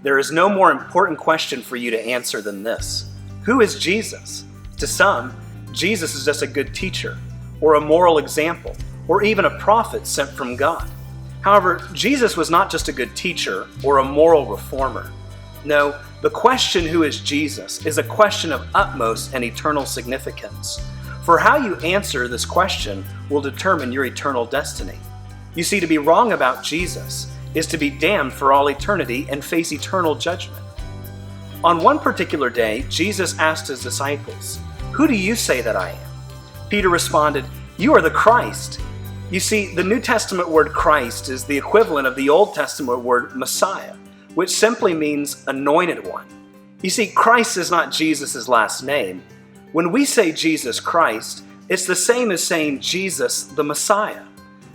There is no more important question for you to answer than this. Who is Jesus? To some, Jesus is just a good teacher, or a moral example, or even a prophet sent from God. However, Jesus was not just a good teacher or a moral reformer. No, the question, who is Jesus, is a question of utmost and eternal significance. For how you answer this question will determine your eternal destiny. You see, to be wrong about Jesus is to be damned for all eternity and face eternal judgment. On one particular day, Jesus asked his disciples, "Who do you say that I am?" Peter responded, "You are the Christ." You see, the New Testament word Christ is the equivalent of the Old Testament word Messiah, which simply means anointed one. You see, Christ is not Jesus' last name. When we say Jesus Christ, it's the same as saying Jesus the Messiah.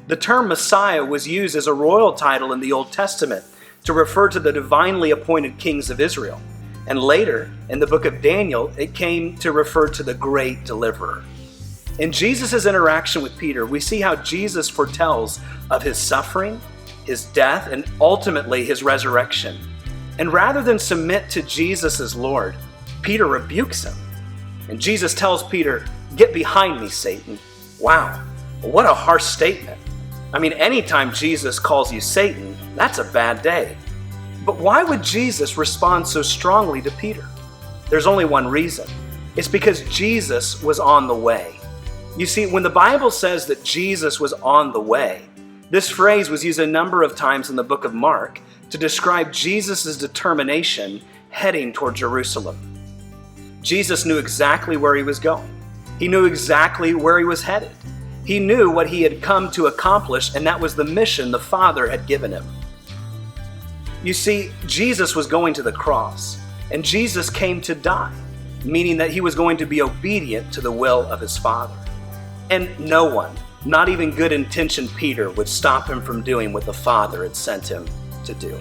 The term Messiah was used as a royal title in the Old Testament to refer to the divinely appointed kings of Israel. And later, in the book of Daniel, it came to refer to the great deliverer. In Jesus' interaction with Peter, we see how Jesus foretells of his suffering, his death, and ultimately his resurrection. And rather than submit to Jesus as Lord, Peter rebukes him. And Jesus tells Peter, "Get behind me, Satan." Wow, what a harsh statement. I mean, anytime Jesus calls you Satan, that's a bad day. But why would Jesus respond so strongly to Peter? There's only one reason. It's because Jesus was on the way. You see, when the Bible says that Jesus was on the way, this phrase was used a number of times in the book of Mark to describe Jesus' determination heading toward Jerusalem. Jesus knew exactly where he was going. He knew exactly where he was headed. He knew what he had come to accomplish, and that was the mission the Father had given him. You see, Jesus was going to the cross, and Jesus came to die, meaning that he was going to be obedient to the will of his Father. And no one, not even good-intentioned Peter, would stop him from doing what the Father had sent him to do.